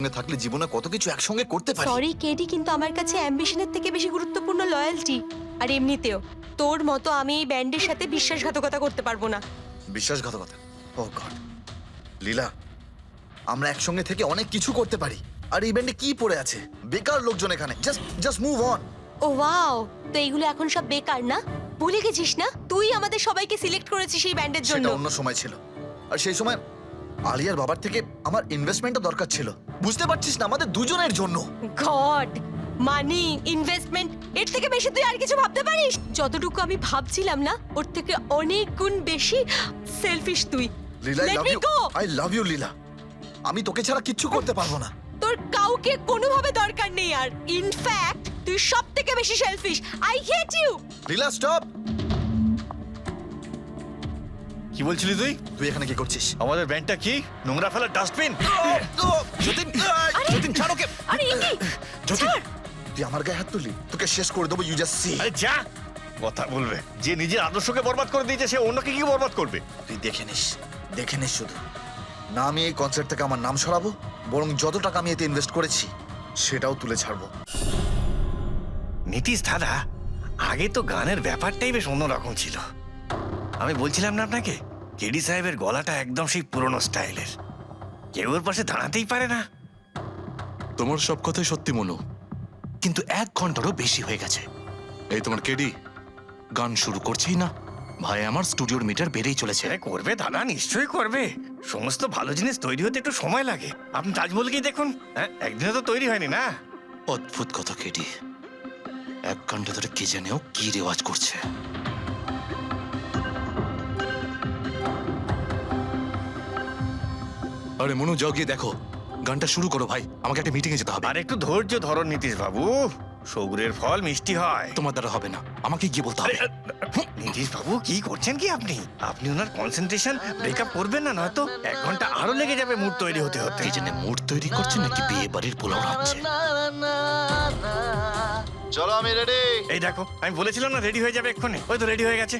সঙ্গে থাকলে জীবনে কত কিছু একসঙ্গে করতে পারি। সরি কেডি, কিন্তু আমার কাছে অ্যাম্বিশনের থেকে বেশি গুরুত্বপূর্ণ লয়্যালটি। আর এমনিতেও তোর মতো আমি এই ব্যান্ডের সাথে বিশ্বাসঘাতকতা করতে পারবো না। বিশ্বাসঘাতকতা? ও গড লীলা, আমরা একসঙ্গে থেকে অনেক কিছু করতে পারি। আর এই ব্যান্ডে কি পড়ে আছে? বেকার লোকজন এখানে। Just move on. Oh wow, তো এইগুলো এখন সব বেকার না? ভুলে গেছিস না তুই আমাদের সবাইকে সিলেক্ট করেছিস এই ব্যান্ডের জন্য? সেটা অন্য সময় ছিল। আর সেই সময় আলিয়ার বাবার থেকে আমার ইনভেস্টমেন্টও দরকার ছিল। বুঝতে পারছিস না, আমাদের দুজনের জন্য। গড, মানি, ইনভেস্টমেন্ট, এর থেকে বেশি তুই আর কিছু ভাবতে পারিস? যতটুকু আমি ভাবছিলাম না, ওর থেকে অনেক গুণ বেশি সেলফিশ তুই। Leela, Let me go! I love you Leela. আমি তোকে ছাড়া কিচ্ছু করতে পারবো না। তোর কাউকে কোনোভাবে দরকার নেই আর। ইনফ্যাক্ট তুই সব থেকে বেশি selfish. I hate you. Leela stop. কি বলছিলি তুই? তুই এখানে কি করছিস? আমাদের ব্যান্ডটা কি নোংরা ফেলার ডাস্টবিন? যতীন, যতীন ছাড় ওকে। আরে ইন্দি, যতীন, তুই আমার গায়ে হাত তুললি, তোকে শেষ করে দেবো। You just see. আরে যা, কথা বলবে। যে নিজের আদর্শকে বরবাদ করে দিয়েছে সে অন্যকে কি বরবাদ করবে? তুই দেখে নিস শুধু। না আমি এই কনসার্ট থেকে আমার নাম সরাবো, বরং যত টাকা আমি এতে ইনভেস্ট করেছি সেটাও তুলে ছাড়বো। নীতিশ দাদা, আগে তো গানের ব্যাপারটাই বেশ অন্যরকম ছিল। আমি বলছিলাম না আপনাকে, কেডি সাহেবের গলাটা একদম সেই পুরনো স্টাইলের। কেউ ওর পাশে দাঁড়াতেই পারে না। তোমার সব কথাই সত্যি মনু, কিন্তু 1 ঘন্টারও বেশি হয়ে গেছে। এই তোমার কেডি গান শুরু করছেই না। ভাই আমার স্টুডিওর মিটার বেড়েই চলেছে। আরে করবে দাদা, নিশ্চয়ই করবে। সমস্ত ভালো জিনিস তৈরি হতে একটু সময় লাগে। আপনি তাজমহলকেই দেখুন, হ্যাঁ, একদিনে তো তৈরি হয়নি না। অদ্ভুত কথা কেডি, 1 ঘন্টা ধরে কে জানেও কি রেওয়াজ করছে। আরে মনু, যাও গিয়ে দেখো, গানটা শুরু করো ভাই, আমাকে একটা মিটিং এ যেতে হবে। আর একটু ধৈর্য ধরো নীতিশ বাবু, সৌগুরের ফল মিষ্টি হয়। তোমার দ্বারা হবে না, আমাকে গিয়ে বলতে হবে। নীতিশ বাবু কি করছেন কি আপনি? আপনি ওনার কনসেন্ট্রেশন ব্রেকআপ করবেন না, নয়তো 1 ঘন্টা আরো লেগে যাবে মুড তৈরি হতে হতে। কে জানে মুড তৈরি করছে নাকি বিয়ে বাড়ির পোলাও রাখছে। চলো আমি রেডি। এই দেখো, আমি বলেছিলাম না রেডি হয়ে যাবে এক্ষুনি। ওই তো রেডি হয়ে গেছে।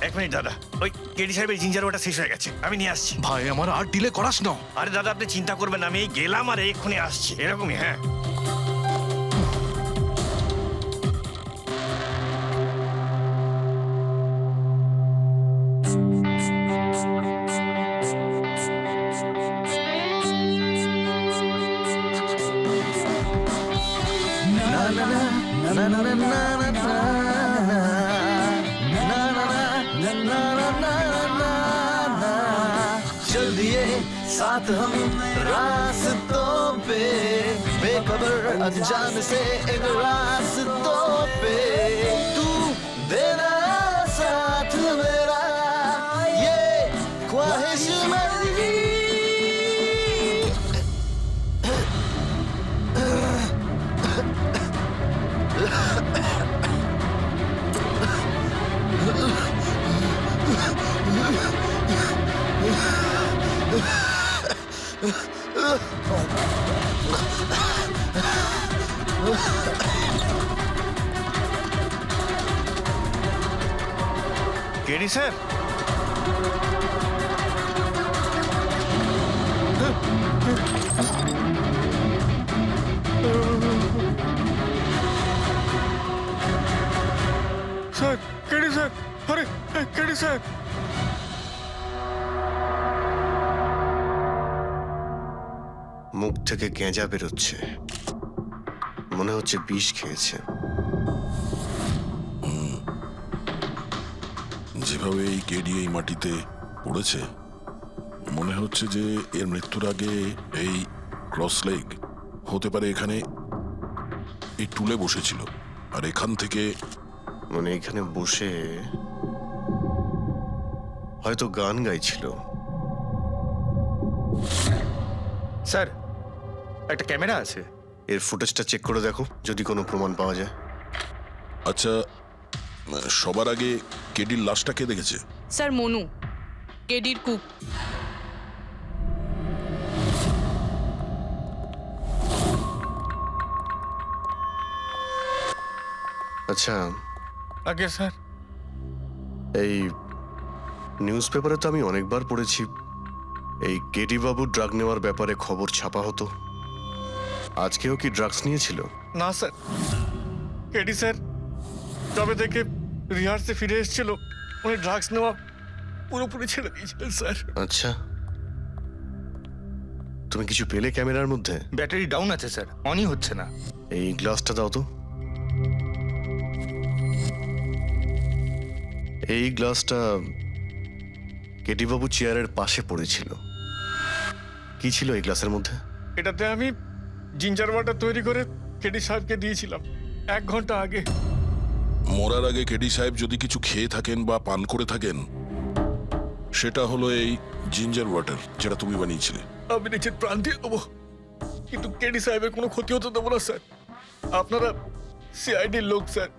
1 মিনিট দাদা, ওই কেডি সাহেবের জিঞ্জার ওটা শেষ হয়ে গেছে, আমি নিয়ে আসছি। ভাই আমার আর ডিলে করাস না। আরে দাদা আপনি চিন্তা করবেন না, আমি এই গেলাম আর এক্ষুনি আসছি, এরকমই। হ্যাঁ, चल दिए साथ हम रास्तों पे, बेखबर अनजान से इन रास्तों पे, तू देना साथ मेरा, ये ख्वाहिश मेरी। KD sir, sir, KD sir, আরে কেডি স্যার। মুখ থেকে গেঁজা বেরোচ্ছে, মনে হচ্ছে বিষ খেয়েছে। যেভাবে এই কেডি এই মাটিতে পড়েছে, মনে হচ্ছে যে এর মৃত্যুর আগে এই ক্রস লেগ হতে পারে এখানে এই টুলে বসেছিল, আর এখান থেকে মানে এখানে বসে হয়তো গান গাইছিল। স্যার, একটা ক্যামেরা আছে, এর ফুটেজটা চেক করে দেখো, যদি কোনো প্রমাণ পাওয়া যায়। আচ্ছা, সবার আগে কেডির লাশটা কে দেখেছে? স্যার মনু, কেডির কুক। আচ্ছা, আগে স্যার, এই নিউজ পেপারে তো আমি অনেকবার পড়েছি এই কেডি বাবু ড্রাগ নেওয়ার ব্যাপারে খবর ছাপা হতো। আজকেও কি ড্রাগস নিয়েছিল? না স্যার, কেডি স্যার তবে থেকে রিহার্সে ফিরে এসেছিল উনি ড্রাগস নেওয়া পুরোপুরি ছেড়ে দিয়েছিলেন স্যার। আচ্ছা, তুমি কিছু পেলে ক্যামেরার মধ্যে? ব্যাটারি ডাউন আছে স্যার, অনই হচ্ছে না। এই গ্লাসটা দাও তো। এই গ্লাসটা কেডি বাবু চেয়ারের পাশে পড়েছিল। কি ছিল এই গ্লাসের মধ্যে? এটাতে আমি জিঞ্জার ওয়াটার তৈরি করে কেডি সাহেবকে দিয়েছিলাম 1 ঘন্টা আগে। মরার আগে কেডি সাহেব যদি কিছু খেয়ে থাকেন বা পান করে থাকেন, সেটা হলো এই জিঞ্জার ওয়াটার যেটা তুমি বানিয়েছিলে। আমি নিজের প্রাণ দিয়ে দেবো, কিন্তু কেডি সাহেবের কোনো ক্ষতি হতে দেবো না স্যার। আপনারা সিআইডির লোক স্যার,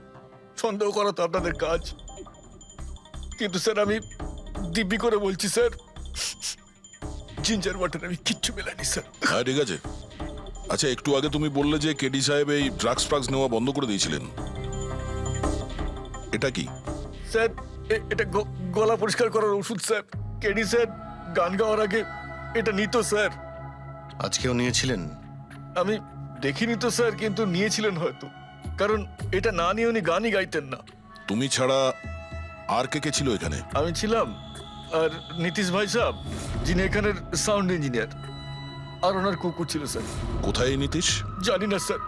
সন্দেহ করা তো আপনাদের কাজ। কিন্তু স্যার আমি দিব্যি করে বলছি স্যার, জিঞ্জার ওয়াটার আমি কিচ্ছু মেলাইনি স্যার। হ্যাঁ ঠিক আছে। আচ্ছা, একটু আগে তুমি বললে যে কেডি সাহেব এই ড্রাগস ফ্রাগস নেওয়া বন্ধ করে দিয়েছিলেন, এটা কি? স্যার এটা গলা পরিষ্কার করার ওষুধ স্যার। কেডি স্যার গান গাওয়ার আগে এটা নিত স্যার। আজকেও নিয়েছিলেন? আমি দেখিনি তো স্যার, কিন্তু নিয়েছিলেন হয়তো, কারণ এটা না নিয়ে উনি গানই গাইতেন না। তুমি ছাড়া আর কে কে ছিল এখানে? আমি ছিলাম, আর নীতিশ ভাই সাহেব যিনি এখানের সাউন্ড ইঞ্জিনিয়ার, আর ওনার কুকুর ছিল স্যার। কোথায় এই নীতিশ? জানি না স্যার।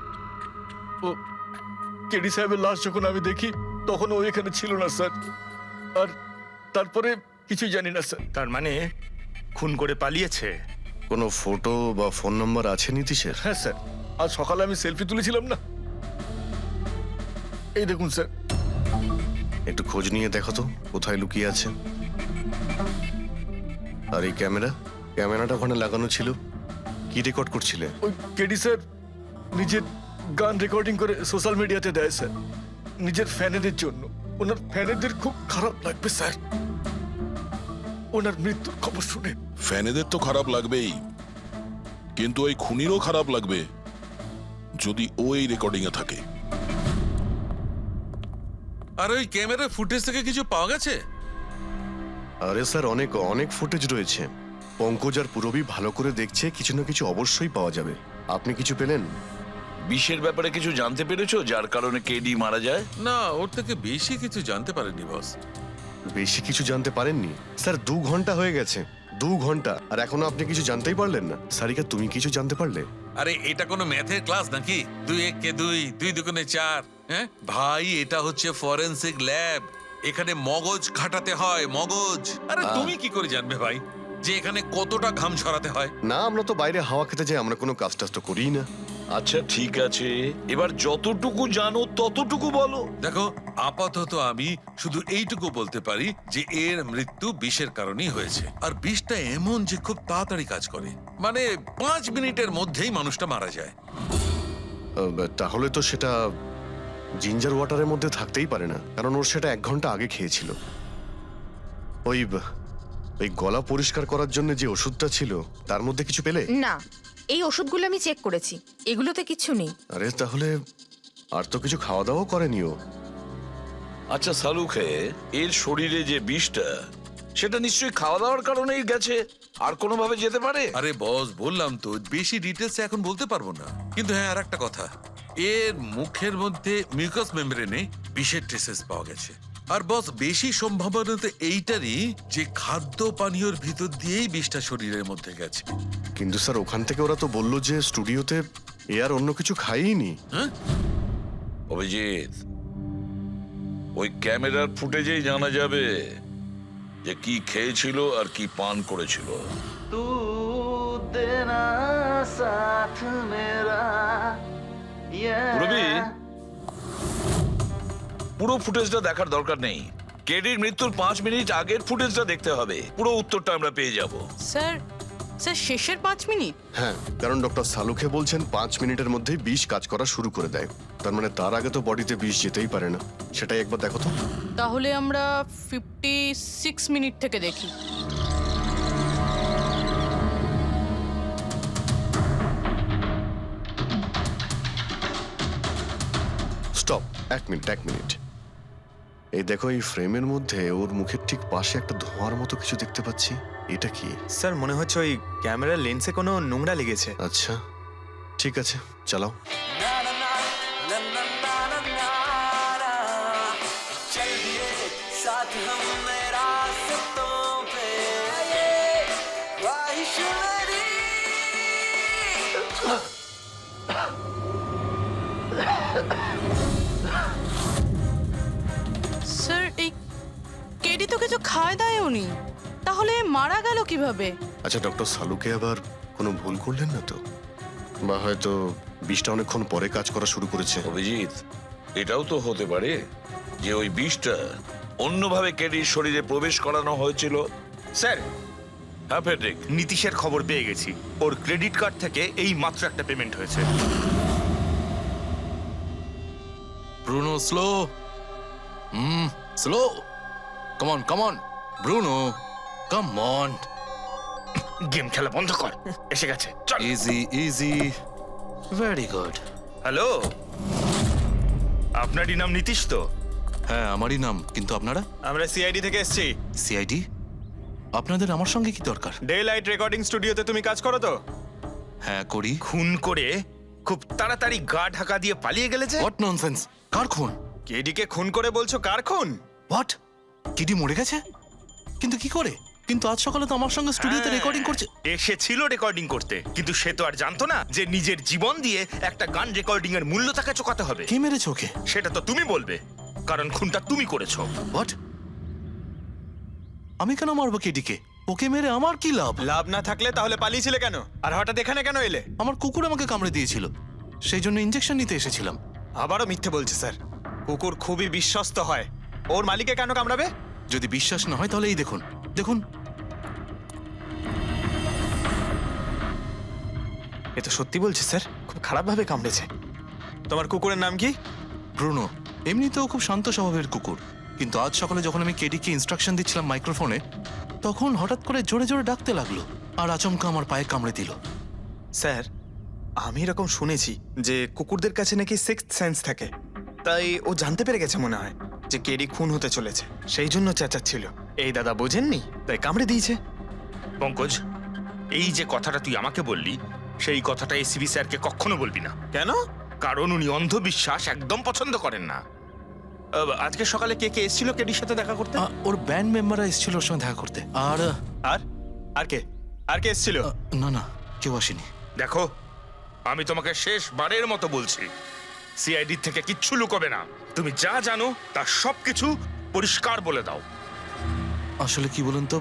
ও কেডি সাহেবের লাশ যখন আমি দেখি তখন ও এখানে ছিল না স্যার। আর তারপরে কিছুই জানি না স্যার। তার মানে খুন করে পালিয়েছে? কোনো ফটো বা ফোন নাম্বার আছে নীতিশের? হ্যাঁ স্যার, আজ সকালে আমি সেলফি তুলেছিলাম না, এই দেখুন স্যার। একটু খোঁজ নিয়ে দেখো তো কোথায় লুকিয়ে আছে। আর এই ক্যামেরাটা ওখানে লাগানো ছিল, কি রেকর্ড করছিলে? ওই কেডি স্যার নিজের গান রেকর্ডিং করে সোশ্যাল মিডিয়াতে দেয় স্যার, নিজের ফ্যানেদের জন্য। ওনার ফ্যানেদের খুব খারাপ লাগবে স্যার ওনার মৃত্যুর খবর শুনে। ফ্যানেদের তো খারাপ লাগবেই, কিন্তু ওই খুনিরও খারাপ লাগবে যদি ও এই রেকর্ডিং এ থাকে। আর ওই ক্যামেরার ফুটেজ থেকে কিছু পাওয়া গেছে? আরে স্যার, অনেক অনেক ফুটেজ রয়েছে। পঙ্কজ আর পুরবী ভালো করে দেখছে, কিছু না কিছু অবশ্যই পাওয়া যাবে। আপনি কিছু পেলেন? বিষের ব্যাপারে কিছু জানতে পেরেছো যার কারণে কেডি মারা যায়? না, ওর থেকে বেশি কিছু জানতে পারেনি বস। বেশি কিছু জানতে পারেননি? স্যার 2 ঘন্টা হয়ে গেছে, 2 ঘন্টা, আর এখনো আপনি কিছু জানতেই পারলেন না। সারিকা, তুমি কিছু জানতে পারলে? আরে এটা কোনো ম্যাথের ক্লাস নাকি? 2 1 কে 2, 2 2 4। হ্যাঁ ভাই, এটা হচ্ছে ফরেনসিক ল্যাব, এখানে মগজ খাটাতে হয়, মগজ। আরে তুমি কি করে জানবে ভাই যে এখানে কতটা ঘাম ছড়াতে হয়? না, আমরা তো বাইরে হাওয়া খেতে যাই, আমরা কোনো কাজ টাজ তো করিই না। আচ্ছা ঠিক আছে, এবার যতটুকু জানো ততটুকু বলো। দেখো, আপাতত আমি শুধু এইটুকু বলতে পারি যে এর মৃত্যু বিষের কারণেই হয়েছে। আর বিষটা এমন যে খুব তাড়াতাড়ি কাজ করে, মানে 5 মিনিটের মধ্যেই মানুষটা মারা যায়। তাহলে তো সেটা জিঞ্জার ওয়াটারের মধ্যে থাকতেই পারে না, কারণ ওর সেটা 1 ঘন্টা আগে খেয়েছিল। ওই গলা পরিষ্কার করার জন্য যে ওষুধটা ছিল তার মধ্যে কিছু পেলে? না, এই ওষুধগুলো আমি চেক করেছি, এগুলোতে কিছু নেই। আরে তাহলে আর তো কিছু খাওয়া দাওয়া করেনি ও। আচ্ছা সালুখে, এর শরীরে যে বিষটা, সেটা নিশ্চয়ই খাওয়া দাওয়ার কারণেই গেছে, আর কোনোভাবে যেতে পারে? আরে বস, বললাম তো বেশি ডিটেলস এখন বলতে পারবো না। কিন্তু হ্যাঁ, আর একটা কথা, এর মুখের মধ্যে মিউকাস মেমব্রেনে বিষের ট্রেসেস পাওয়া গেছে। আর বস, বেশি সম্ভাবনা তো এইটারই যে খাদ্য পানীয়র ভিতর দিয়েই বিষটা শরীরের মধ্যে গেছে। কিন্তু স্যার, ওখান থেকে ওরা তো বললো যে স্টুডিওতে এ আর অন্য কিছু খাইনি। হ্যাঁ, অভিজিৎ, ওই ক্যামেরার ফুটেজেই জানা যাবে যে কি খেয়েছিল আর কি পান করেছিল। রবি, পুরো ফুটেজটা দেখার দরকার নেই, কেডির মৃত্যুর 5 মিনিট আগের ফুটেজটা দেখতে হবে, পুরো উত্তরটা আমরা পেয়ে যাব। স্যার, শেষের 5 মিনিট? হ্যাঁ, কারণ ডক্টর সালুখে বলছেন 5 মিনিটের মধ্যেই বিষ কাজ করা শুরু করে দেয়। তার মানে তার আগে তো বডিতে বিষ যেতেই পারে না। সেটাই একবার দেখো তো। তাহলে আমরা 56 মিনিট থেকে দেখি। Stop, 1 minute. এই দেখো, এই ফ্রেমের মধ্যে ওর মুখের ঠিক পাশে একটা ধোঁয়ার মতো কিছু দেখতে পাচ্ছি। এটা কি? স্যার মনে হচ্ছে ওই ক্যামেরার লেন্সে কোনো নোংরা লেগেছে। আচ্ছা, ঠিক আছে, চালাও। স্যার এই কেডি তো কিছু খায় দায়ও নি, তাহলে মারা গেল কিভাবে? আচ্ছা, ডক্টর সালুকে আবার কোনো ভুল করলেন না তো? বা হয়তো বিষটা অনেকক্ষণ পরে কাজ করা শুরু করেছে। অভিজিৎ, এটাও তো হতে পারে যে ওই বিষটা অন্যভাবে কেডির শরীরে প্রবেশ করানো হয়েছিল। স্যার, হ্যাঁ ফেডরিক, নীতিশের খবর পেয়ে গেছি। ওর ক্রেডিট কার্ড থেকে এই মাত্র একটা পেমেন্ট হয়েছে। Bruno, slow. Slow. Come on, come on. Bruno, come on. Game খেলা বন্ধ কর, এসে গেছে, চল। Easy, easy. Very good. Hello, আপনারই নাম নীতিশ তো? হ্যাঁ, আমারই নাম। কিন্তু আপনারা? আমরা সিআইডি থেকে এসেছি। সিআইডি? আপনাদের আমার সঙ্গে কি দরকার? ডে লাইট রেকর্ডিং স্টুডিওতে তুমি কাজ করো তো? হ্যাঁ, করি। খুন করে খুব তাড়াতাড়ি গা ঢাকা দিয়ে পালিয়ে গেলে যে? What nonsense! কার খুন? কেডিকে খুন করে বলছো কার খুন? হোয়াট? কিডি মরে গেছে? কিন্তু কি করে? কিন্তু আজ সকালে তো আমার সঙ্গে স্টুডিওতে রেকর্ডিং করছে। এসেছিল রেকর্ডিং করতে, কিন্তু সে তো আর জানতো না যে নিজের জীবন দিয়ে একটা গান রেকর্ডিং এর মূল্য তাকে চোকাতে হবে। কে মেরেছে ওকে? সেটা তো তুমি বলবে, কারণ খুনটা তুমি করেছো। হোয়াট? আমি কেন মারবো কেডিকে? ওকে মেরে আমার কি লাভ? লাভ না থাকলে তাহলে পালিয়েছিলে কেন? আর হঠাৎ এখানে কেন এলে? আমার কুকুর আমাকে কামড়ে দিয়েছিল, সেই জন্য ইনজেকশন নিতে এসেছিলাম। আবারও মিথ্যে বলছে স্যার। কুকুর খুবই বিশ্বস্ত হয়। ওর মালিকে কেন কামড়াবে? যদি বিশ্বাস না হয় তাহলে এই দেখুন, দেখুন। এ তো সত্যি বলছে স্যার, খুব খারাপভাবে কামড়েছে। তোমার কুকুরের নাম কি? ব্রুনো। এমনিতেও খুব শান্ত স্বভাবের কুকুর, কিন্তু আজ সকালে যখন আমি কেডিকে ইনস্ট্রাকশন দিচ্ছিলাম মাইক্রোফোনে, তখন হঠাৎ করে জোরে জোরে ডাকতে লাগলো আর আচমকা আমার পায়ে কামড়ে দিল। স্যার, আমি এরকম শুনেছি যে কুকুরদের কাছে নাকি সিক্সথ সেন্স থাকে। তাই ও জানতে পেরে গেছে মনে হয় যে কেডি খুন হতে চলেছে, সেই জন্য চেঁচাচ্ছিল। এই দাদা বোঝেননি, তাই কামড়ে দিয়েছে। পঙ্কজ, এই যে কথাটা তুই আমাকে বললি, সেই কথাটা এসিবি স্যারকে কখনো বলবি না। কেন? কারণ উনি অন্ধবিশ্বাস একদম পছন্দ করেন না। আজকে সকালে কে কে এসেছিল কেডির সাথে দেখা করতে? ওর ব্যান্ড মেম্বাররা এসেছিল ওর সঙ্গে দেখা করতে। আর আর আর কে? আর কে এসেছিল? না না, কেউ আসেনি। দেখো, আমি তোমাকে শেষবারের মতো বলছি, সিআইডি থেকে কিচ্ছু লুকোবে না। তুমি যা জানো তার সবকিছু পরিষ্কার বলে দাও। আসলে কি বলুন তো,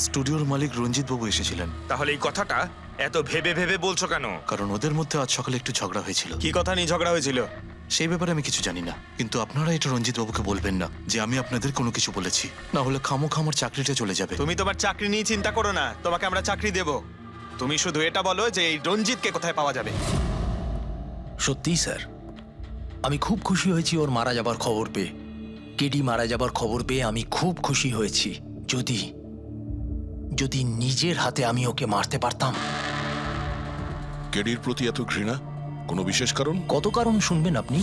স্টুডিওর মালিক রঞ্জিত বাবু এসেছিলেন। তাহলে এই কথাটা এত ভেবে ভেবে বলছো কেন? কারণ ওদের মধ্যে আজ সকালে একটু ঝগড়া হয়েছিল। কি কথা নিয়ে ঝগড়া হয়েছিল? সেই ব্যাপারে আমি কিছু জানি না, কিন্তু আপনারা এটা রঞ্জিত বাবুকে বলবেন না যে আমি আপনাদের কোনো কিছু বলেছি, না হলে খামোখা আমার চাকরিটা চলে যাবে। তুমি তোমার চাকরি নিয়ে চিন্তা করো না, তোমাকে আমরা চাকরি দেব। তুমি শুধু এটা বলো যে এই রঞ্জিতকে কোথায় পাওয়া যাবে। সত্যিই স্যার, আমি খুব খুশি হয়েছি ওর মারা যাবার খবর পেয়ে। কেডি মারা যাবার খবর পেয়ে আমি খুব খুশি হয়েছি। যদি যদি নিজের হাতে আমি ওকে মারতে পারতাম। কেডির প্রতি এত ঘৃণা, কোনো বিশেষ কারণ? কত কারণ শুনবেন আপনি?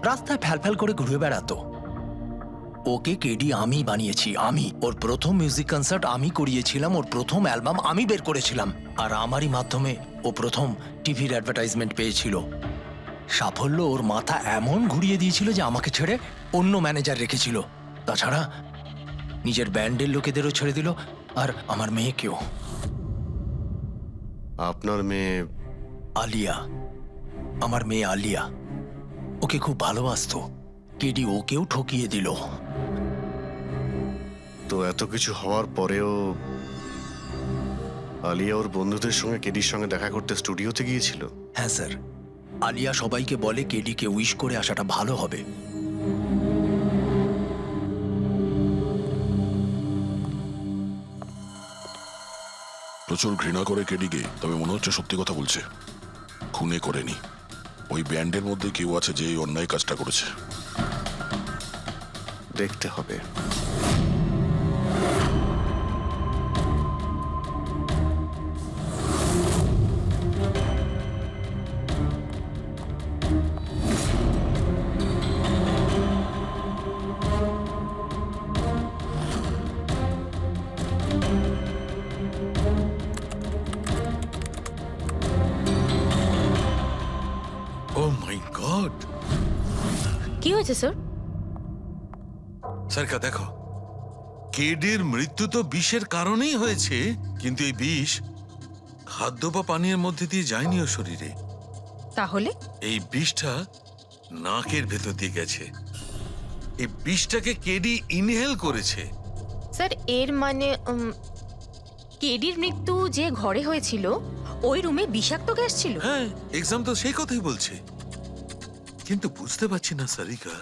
রাস্তায় ফ্যালফ্যাল করে ঘুরে বেড়াতো। ওকে কেডি আমি বানিয়েছি, আমি। ওর প্রথম মিউজিক কনসার্ট আমি করিয়েছিলাম, ওর প্রথম অ্যালবাম আমি বের করেছিলাম, আর আমারই মাধ্যমে ও প্রথম টিভির অ্যাডভার্টাইজমেন্ট পেয়েছিল। সাফল্য ওর মাথা এমন ঘুরিয়ে দিয়েছিল যে আমাকে ছেড়ে অন্য ম্যানেজার রেখেছিল। তাছাড়া নিজের ব্যান্ডের লোকেদেরও ছেড়ে দিল, আর আমার মেয়েকেও। আপনার মেয়ে? আলিয়া, আমার মেয়ে আলিয়া। ওকে খুব ভালোবাসতো। কেডি ওকেও ঠকিয়ে দিল। তো এত কিছু হওয়ার পরেও আলিয়া ওর বন্ধুদের সঙ্গে কেডির সঙ্গে দেখা করতে স্টুডিওতে গিয়েছিল? হ্যাঁ স্যার, আলিয়া সবাইকে বলে কেডিকে উইশ করে আসাটা ভালো হবে। প্রচুর ঘৃণা করে কেডিকে, তবে মনে হচ্ছে সত্যি কথা বলছে। খুনে করেনি, ওই ব্যান্ডের মধ্যে কেউ আছে যে এই অন্যায় কাজটা করেছে। দেখতে হবে। গড! কি হয়েছে স্যার? সারিকা দেখো, কেডির মৃত্যু তো বিষের কারণেই হয়েছে, কিন্তু এই বিষ খাদ্য বা পানীয়ের মধ্যে দিয়ে যায়নি ওর শরীরে। তাহলে এই বিষটা নাকের ভেতর দিয়ে গেছে। এই বিষটাকে কেডি ইনহেল করেছে। স্যার এর মানে কেডির মৃত্যু যে ঘরে হয়েছিল ওই রুমে বিষাক্ত গ্যাস ছিল? হ্যাঁ, এক্সাম তো সেই কথাই বলছে। কিন্তু বুঝতে পারছি না সারিকা,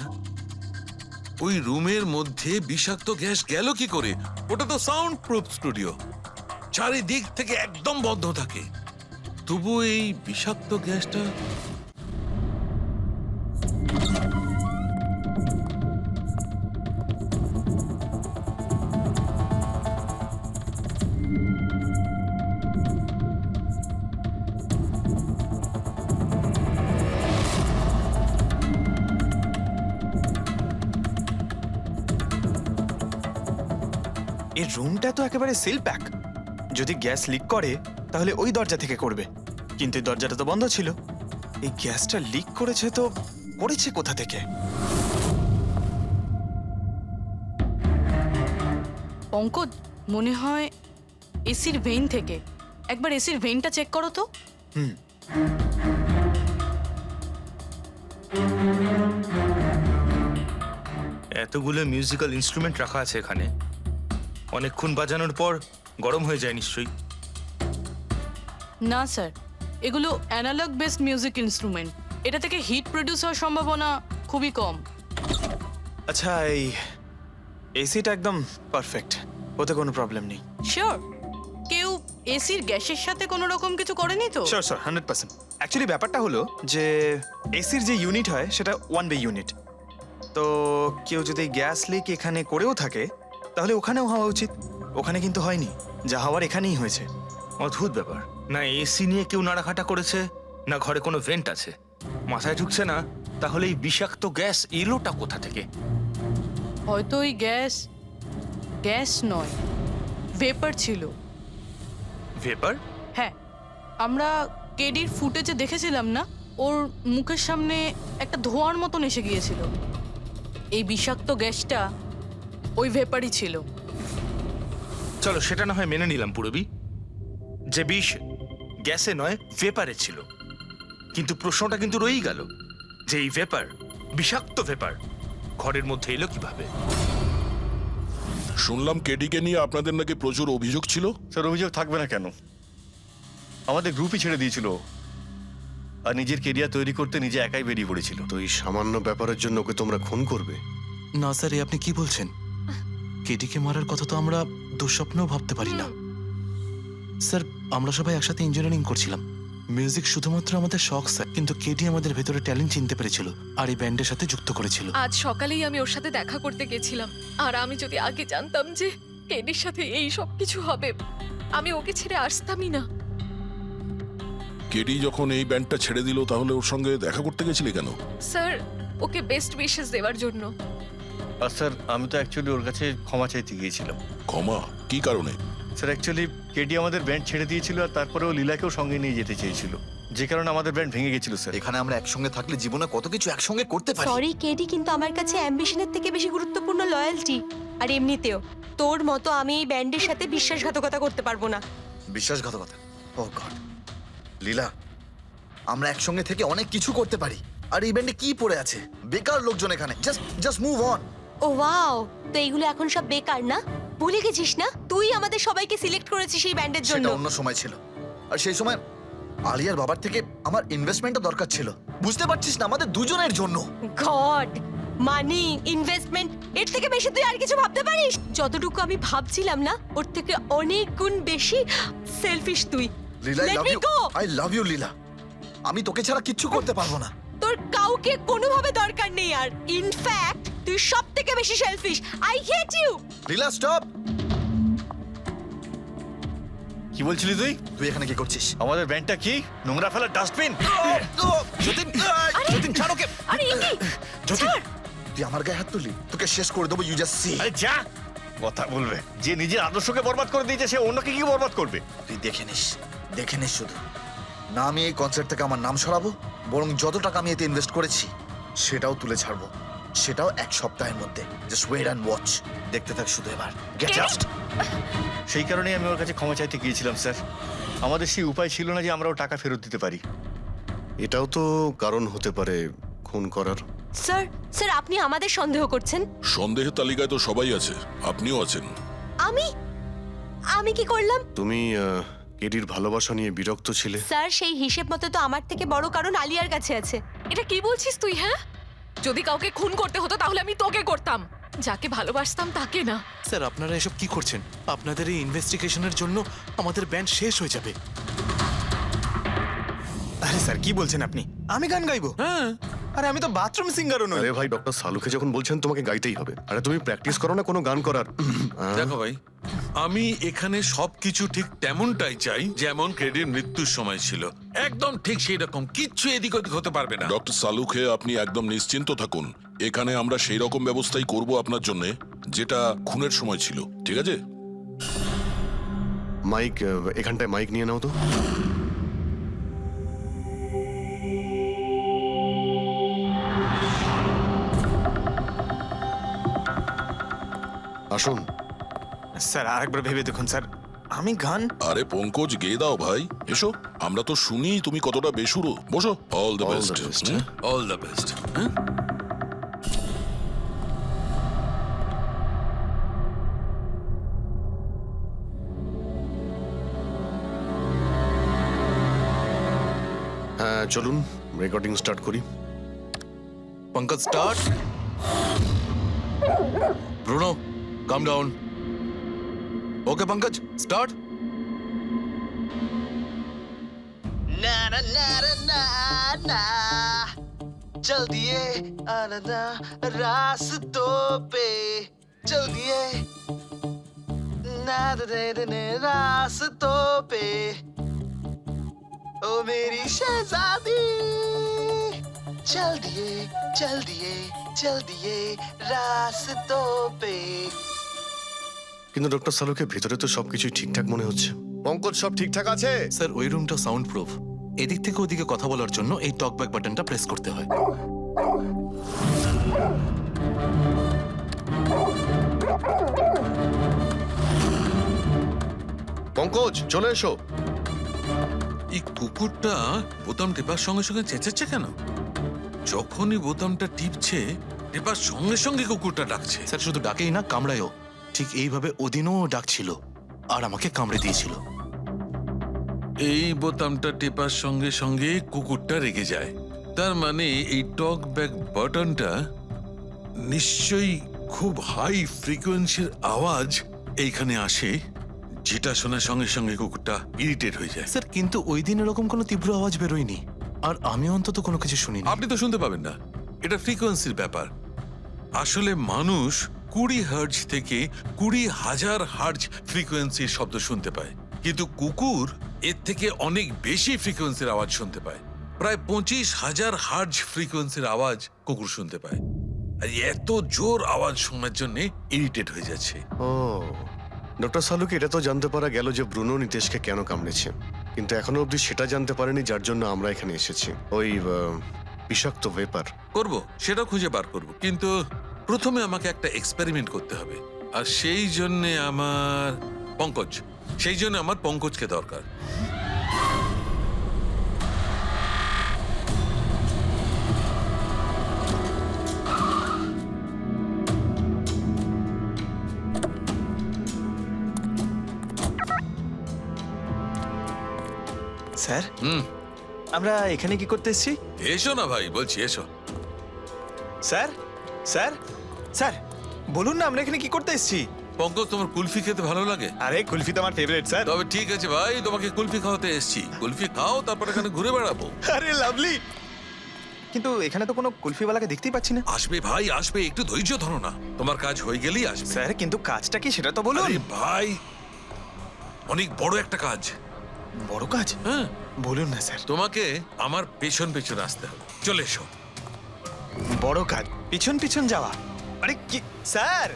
ওই রুমের মধ্যে বিষাক্ত গ্যাস গেল কি করে? ওটা তো সাউন্ড প্রুফ স্টুডিও, চারিদিক থেকে একদম বন্ধ থাকে, তবু এই বিষাক্ত গ্যাসটা এই রুমটা তো একেবারে সিল প্যাক। যদি গ্যাস লিক করে তাহলে ওই দরজা থেকে করবে, কিন্তু এই দরজাটা তো বন্ধ ছিল। এই গ্যাসটা লিক করেছে তো করেছে কোথা থেকে? পঙ্কজ, মনে হয় এসির ভেইন থেকে। একবার এসির ভেইনটা চেক করো তো। এতগুলো মিউজিক্যাল ইনস্ট্রুমেন্ট রাখা আছে এখানে, অনেকক্ষণ বাজানোর পর গরম হয়ে যায় নিশ্চয়ই। না স্যার, এগুলো অ্যানালগ বেসড মিউজিক ইনস্ট্রুমেন্ট। এটা থেকে হিট প্রডিউস হওয়ার সম্ভাবনা খুবই কম। আচ্ছা, এই এসিটা একদম পারফেক্ট, ওতে কোনো প্রবলেম নেই। শিওর? কেউ এসির গ্যাসের সাথে কোনো রকম কিছু করেনি তো? Sure sir, 100%। অ্যাকচুয়ালি ব্যাপারটা হলো যে এসির যে ইউনিট হয় সেটা 1 ওয়ে ইউনিট। তো কেউ যদি গ্যাস লিক এখানে করেও থাকে তাহলে ওখানেও হওয়া উচিত। ওখানে কিন্তু হয়নি, যা হওয়ার এখানেই হয়েছে। অদ্ভুত ব্যাপার, না এসি নিয়ে কেউ নাড়াঘাটা করেছে, না ঘরে কোনো ভেন্ট আছে, মাথায় ঢুকছে না। তাহলে এই বিষাক্ত গ্যাস এলোটা কোথা থেকে? হয়তো ওই গ্যাস নয়, ভেপার ছিল। ভেপার? হ্যাঁ, আমরা কেডির ফুটেজে দেখেছিলাম না, ওর মুখের সামনে একটা ধোঁয়ার মতন এসে গিয়েছিল। এই বিষাক্ত গ্যাসটা ওই ভেপারই ছিল। চলো সেটা না হয় মেনে নিলাম পুরবি, যে বিষ গ্যাসে নয় ভেপারে ছিল। কিন্তু প্রশ্নটা কিন্তু রয়েই গেল যে এই ভেপার, বিষাক্ত ভেপার ঘরের মধ্যে এলো কিভাবে? শুনলাম কেডিকে নিয়ে আপনাদের নাকি প্রচুর অভিযোগ ছিল। স্যার, অভিযোগ থাকবে না কেন? আমাদের গ্রুপই ছেড়ে দিয়েছিল, আর নিজের কেরিয়ার তৈরি করতে নিজে একাই বেরিয়ে পড়েছিল। তো এই সামান্য ব্যাপারের জন্য ওকে তোমরা খুন করবে? না স্যার, এ আপনি কি বলছেন? কেডিকে মারার কথা তো আমরা দুঃস্বপ্নেও ভাবতে পারি না। স্যার, আমরা সবাই একসাথে ইঞ্জিনিয়ারিং করছিলাম। মিউজিক শুধুমাত্র আমাদের শখ স্যার, কিন্তু কেডি আমাদের ভেতরে ট্যালেন্ট চিনতে পেরেছিল আর এই ব্যান্ডের সাথে যুক্ত করেছিল। আজ সকালেই আমি ওর সাথে দেখা করতে গেছিলাম, আর আমি যদি আগে জানতাম যে কেডির সাথে এই সব কিছু হবে, আমি ওকে ছেড়ে আসতামই না। কেডি যখন এই ব্যান্ডটা ছেড়ে দিল তাহলে ওর সঙ্গে দেখা করতে গেছিলে কেন? স্যার, ওকে বেস্ট উইশেস দেওয়ার জন্য। আর স্যার, আমি তো অ্যাকচুয়ালি ওর কাছে ক্ষমা চাইতে গিয়েছিলাম। ক্ষমা? কি কারণে? স্যার, অ্যাকচুয়ালি কেডি আমাদের ব্যান্ড ছেড়ে দিয়েছিল, আর তারপরে ও লীলাকেও সঙ্গে নিয়ে যেতে চেয়েছিল, যে কারণে আমাদের ব্যান্ড ভেঙে গেছিল স্যার। এখানে আমরা একসঙ্গে থাকলে জীবনে কত কিছু একসঙ্গে করতে পারি। সরি কেডি, কিন্তু আমার কাছে অ্যাম্বিশনের থেকে বেশি গুরুত্বপূর্ণ লয়্যালটি। আর এমনিতেও তোর মতো আমি এই ব্যান্ডের সাথে বিশ্বাসঘাতকতা করতে পারবো না। বিশ্বাসঘাতকতা? ও গড! লীলা, আমরা একসঙ্গে থেকে অনেক কিছু করতে পারি। আর এই ব্যান্ডে কি পড়ে আছে? বেকার লোকজন এখানে। Just move on. Oh wow, তো এইগুলো এখন সব বেকার না? ভুলে গেছিস না তুই আমাদের সবাইকে সিলেক্ট করেছিস এই ব্যান্ডের জন্য? সেটা অন্য সময় ছিল, আর সেই সময় আলিয়ার বাবার থেকে আমার ইনভেস্টমেন্টটা দরকার ছিল। বুঝতে পারছিস না, আমাদের দুজনের জন্য। গড, মানি, ইনভেস্টমেন্ট, এর থেকে বেশি তুই আর কিছু ভাবতে পারিস? যতটুকু আমি ভাবছিলাম না, ওর থেকে অনেক গুণ বেশি সেলফিশ তুই। Leela, Let me go! I love you Leela. আমি তোকে ছাড়া কিচ্ছু করতে পারবো না। তোর কাউকে কোনোভাবে দরকার নেই আর। ইনফ্যাক্ট তুই সব থেকে বেশি selfish. I hate you. Leela, stop! কি বলছিলি তুই? তুই এখানে কি করছিস? আমাদের ব্যান্ডটা কি নোংরা ফেলার ডাস্টবিন? যতীন, যতীন ছাড় ওকে। আরে এ কি? যতীন, তুই আমার গায়ে হাত তুললি, তোকে শেষ করে দেবো। You just see. আরে যা, কথা বলবে। যে নিজের আদর্শকে বরবাদ করে দিয়েছে সে অন্যকে কি বরবাদ করবে? তুই দেখে নিস শুধু। না আমি এই কনসার্ট থেকে আমার নাম সরাবো, বরং যত টাকা আমি এতে ইনভেস্ট করেছি সেটাও তুলে ছাড়বো, সেটাও 1 সপ্তাহের মধ্যে। জাস্ট ওয়েট অ্যান্ড ওয়াচ, দেখতে থাক শুধু এবার। Get out. সেই কারণেই আমি ওর কাছে ক্ষমা চাইতে গিয়েছিলাম স্যার। আমাদের সেই উপায় ছিল না যে আমরাও টাকা ফেরত দিতে পারি। এটাও তো কারণ হতে পারে খুন করার। স্যার স্যার আপনি আমাদের সন্দেহ করছেন? সন্দেহের তালিকায় তো সবাই আছে, আপনিও আছেন। আমি আমি কি করলাম? তুমি কেডির ভালোবাসা নিয়ে বিরক্ত ছিলে। স্যার সেই হিসেব মতো তো আমার থেকে বড় কারণ আলিয়ার কাছে আছে। এটা কি বলছিস তুই? হ্যাঁ, যদি কাউকে খুন করতে হতো তাহলে আমি তোকে করতাম, যাকে ভালোবাসতাম তাকে না। স্যার আপনারা এসব কি করছেন? আপনাদের এই ইনভেস্টিগেশনের জন্য আমাদের ব্যান্ড শেষ হয়ে যাবে। আরে স্যার কি বলছেন আপনি? আমি গান গাইবো? হ্যাঁ, আরে আমি তো বাথরুম সিঙ্গারও নই। আরে ভাই, ডক্টর সালুকে যখন বলছেন তোমাকে গাইতেই হবে, আরে তুমি প্র্যাকটিস করো না কোনো গান করার? দেখো ভাই, আমি এখানে সবকিছু ঠিক তেমনটাই চাই যেমন কেডির মৃত্যুর সময় ছিল, একদম ঠিক সেই রকম, কিচ্ছু এদিক ওদিক হতে পারবে না। ডক্টর সালুখে আপনি একদম নিশ্চিন্ত থাকুন, এখানে আমরা সেই রকম ব্যবস্থাই করব আপনার জন্য যেটা খুনের সময় ছিল, ঠিক আছে? মাইক, এখানটায় মাইক নিয়ে নাও তো। আসুন। স্যার আরেকবার ভেবে দেখুন স্যার, আমি গান। আরে পঙ্কজ, গেয়ে দাও ভাই, এসো, আমরা তো শুনি তুমি কতটা বেসুরো। বসো। All the All the best. best, all the best. হ্যাঁ চলুন রেকর্ডিং স্টার্ট করি। পঙ্কজ স্টার্ট। ব্রুনো কাম ডাউন। ওকে পঙ্কজ স্টার্ট। না না না না না, चल दिए आना रास्तों पे, चल दिए ना दे रास्तों पे, ओ मेरी शहजादी, चल दिए चल दिए चल दिए रास्तों पे। কিন্তু ডক্টর সালুকে ভিতরে তো সবকিছুই ঠিকঠাক মনে হচ্ছে। পঙ্কজ সব ঠিকঠাক আছে? স্যার ওই রুমটা সাউন্ড প্রুফ, এদিক থেকে ওদিকে কথা বলার জন্য এই টক ব্যাক বাটনটা প্রেস করতে হয়। পঙ্কজ চলে এসো। এই কুকুরটা বোতাম টেপার সঙ্গে সঙ্গে চেঁচাচ্ছে কেন? যখনই বোতামটা টিপছে টেপার সঙ্গে সঙ্গে কুকুরটা ডাকছে। স্যার শুধু ডাকেই না, কামড়ায়ও। ঠিক এইভাবে ওদিনও ডাকছিল আর আমাকে কামড়ে দিয়েছিল। এই বোতামটা টেপার সঙ্গে সঙ্গে কুকুরটা রেগে যায়, তার মানে এই টক ব্যাক বাটনটা নিশ্চয়ই খুব হাই ফ্রিকোয়েন্সির আওয়াজ এইখানে আসে, যেটা শোনার সঙ্গে সঙ্গে কুকুরটা ইরিটেট হয়ে যায়। স্যার কিন্তু ওই দিন এরকম কোনো তীব্র আওয়াজ বেরোয়নি, আর আমি অন্তত কোনো কিছু শুনিনি। আপনি তো শুনতে পাবেন না, এটা ফ্রিকোয়েন্সির ব্যাপার। আসলে মানুষ 20 হার্জ থেকে 20,000 হার্জ ফ্রিকোয়েন্সির শব্দ শুনতে পায়, কিন্তু কুকুর এর থেকে অনেক বেশি ফ্রিকোয়েন্সির আওয়াজ শুনতে পায়। প্রায় 25,000 হার্জ ফ্রিকোয়েন্সির আওয়াজ কুকুর শুনতে পায়, আর এত জোর আওয়াজ শোনার জন্য ইরিটেট হয়ে যাচ্ছে। ও ডক্টর সালুকে এটা তো জানতে পারা গেল যে ব্রুনো নিতেশকে কেন কামড়েছে, কিন্তু এখনো অবধি সেটা জানতে পারেনি যার জন্য আমরা এখানে এসেছি, ওই বিষাক্ত ভেপার। করব, সেটা খুঁজে বার করব, কিন্তু প্রথমে আমাকে একটা এক্সপেরিমেন্ট করতে হবে, আর সেই জন্য আমার পঙ্কজকে দরকার। স্যার আমরা এখানে কি করতে এসেছি? এসো না ভাই, বলছি এসো। স্যার স্যার স্যার বলুন না আমরা এখানে কি করতে এসেছি? পঙ্কজ, তোমার কুলফি খেতে ভালো লাগে? আরে কুলফি তো আমার ফেভারিট স্যার। তবে ঠিক আছে ভাই, তোমাকে কুলফি খাওয়াতে এসেছি। কুলফি খাও, তারপর এখানে ঘুরে বেড়াবো। আরে লাভলি, কিন্তু এখানে তো কোনো কুলফিওয়ালাকে দেখতেই পাচ্ছি না। আসবে ভাই, আসবে, একটু ধৈর্য ধরো না, তোমার কাজ হয়ে গেলেই আসবে। স্যার কিন্তু কাজটা কি সেটা তো বলুন। আরে ভাই, অনেক বড় একটা কাজ। বড় কাজ? হ্যাঁ বলুন না স্যার। তোমাকে আমার পেছন পেছন আসতে হবে, চলে এসো। বড় কাজ, পিছন পিছন যাওয়া? আরে কি স্যার?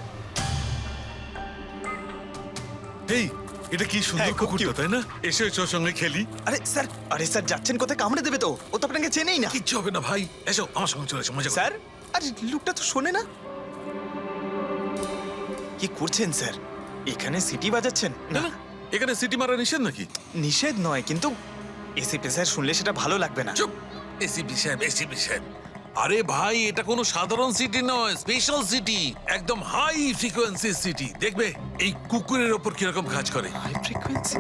এই এটা কি সুন্দর হ্যাঁ, খুব কুকুরটা, cute। তাই না? এসো এসো ওর সঙ্গে খেলি। আরে স্যার যাচ্ছেন কোথায়, কামড়ে দেবে তো, ও তো আপনাকে চেনেই না। কিচ্ছু হবে না ভাই, এসো আমার সঙ্গে চলে এসো, মজা করো। স্যার আরে লোকটা তো শোনে না। কি করছেন স্যার, এখানে সিটি বাজাচ্ছেন? না না, এখানে সিটি মারা নিষেধ নাকি? নিষেধ নয়, কিন্তু এসিপি স্যার শুনলে সেটা ভালো লাগবে না। চুপ, এসিপি সাহেব, এসিপি সাহেব। আরে ভাই, এটা কোনো সাধারণ সিটি নয়, স্পেশাল সিটি, একদম হাই ফ্রিকোয়েন্সি সিটি। দেখবে এই কুকুরের ওপর কিরকম কাজ করে। High frequency?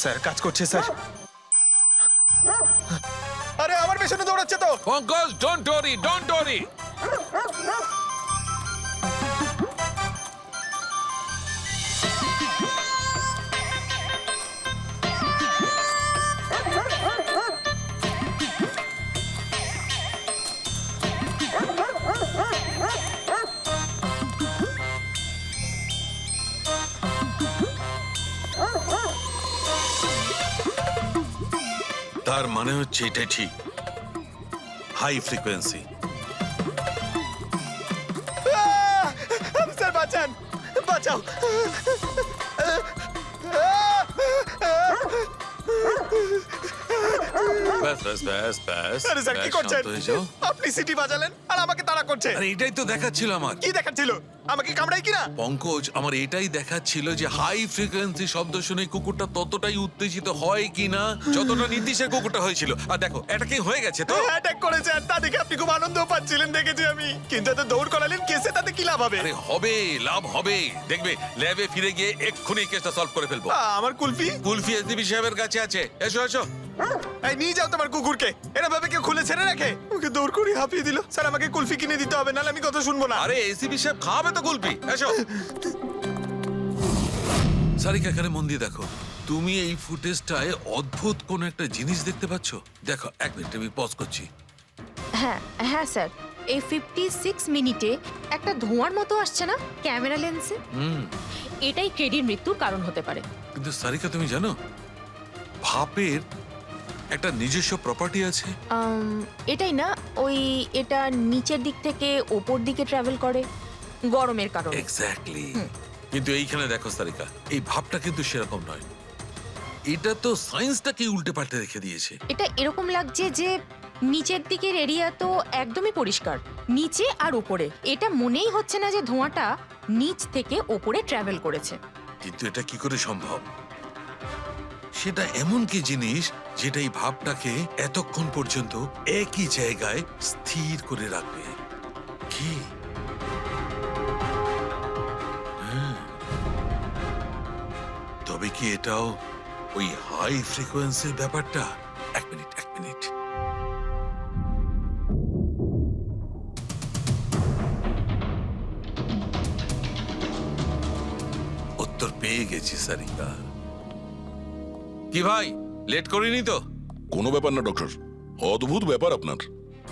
স্যার কাজ করছে স্যার। আরে আমার পেছনে দৌড়াচ্ছে তো। Pankaj, don't worry, don't worry. তার মানে হচ্ছে এটা ঠিক, হাই ফ্রিকোয়েন্সি। স্যার বাঁচান, বাঁচাও। ব্যাস ব্যাস ব্যাস ব্যাস। আরে স্যার কি ব্যাস, করছেন? শান্ত হয়ে যাও। আপনি সিটি বাজালেন আর আমাকে তাড়া করছে। আরে এটাই তো দেখাচ্ছিল আমার। কি দেখাচ্ছিল? আমাকে কামড়াই কিনা? পঙ্কজ, আমার এটাই দেখাচ্ছিল যে হাই ফ্রিকোয়েন্সি শব্দ শুনে কুকুরটা ততটাই উত্তেজিত হয় কিনা যতটা নির্দিষ্ট কুকুরটা হয়েছিল। আর দেখো, এটা কি হয়ে গেছে তো? অ্যাটাক করেছে আর তা দেখে আপনি খুব আনন্দ পাচ্ছিলেন দেখেছি আমি, কিন্তু এত দৌড় করালেন কেসে, তাতে কি লাভ হবে? আরে হবে, লাভ হবে। দেখবে ল্যাবে ফিরে গিয়ে এক্ষুনি কেসটা সলভ করে ফেলবো। আমার কুলফি? কুলফি এসডিপি সাহেবের কাছে আছে। এসো এসো। এই নিয়ে যাও তোমার কুকুরকে, এরা ভাবে কেউ খুলে ছেড়ে রাখে? ওকে দৌড় করে হাঁপিয়ে দিল। স্যার আমাকে কুলফি কিনে দিতে হবে, নাহলে আমি কথা শুনবো না। আরে এসিপি সাহেব খাবে তো কুলফি। এসো। সারিকা, এখানে মন দিয়ে দেখো। তুমি এই ফুটেজটায় অদ্ভুত কোন একটা জিনিস দেখতে পাচ্ছ? দেখো, এক মিনিট আমি পজ করছি। হ্যাঁ হ্যাঁ স্যার, এই 56 মিনিটে একটা ধোঁয়ার মতো আসছে না ক্যামেরা লেন্সে? এটাই কেডির মৃত্যুর কারণ হতে পারে। কিন্তু সারিকা, তুমি জানো ভাপের একটা নিজস্ব প্রপার্টি আছে? এটাই না, ওই এটা নিচের দিক থেকে ওপর দিকে ট্রাভেল করে গরমের কারণে। এক্স্যাক্টলি। কিন্তু এইখানে দেখো সারিকা, এই ভাবটা কিন্তু সেরকম নয়। এটা তো সায়েন্সটাকে উল্টে পাল্টে রেখে দিয়েছে। এটা এরকম লাগছে যে নিচের দিকের এরিয়া তো একদমই পরিষ্কার, নিচে আর উপরে এটা মনেই হচ্ছে না যে ধোঁয়াটা নিচ থেকে ওপরে ট্রাভেল করেছে। কিন্তু এটা কি করে সম্ভব? সেটা এমন কি জিনিস যেটা এই ভাবটাকে এতক্ষণ পর্যন্ত একই জায়গায় স্থির করে রাখবে? কি? হ্যাঁ। তবে কি এটাও ওই হাই ফ্রিকোয়েন্সির ব্যাপারটা? এক মিনিট, এক মিনিট। উত্তর পেয়ে গেছি সারিকা। কি ভাই, লেট করিনি তো? কোনো ব্যাপার না ডক্টর, অদ্ভুত ব্যাপার আপনার।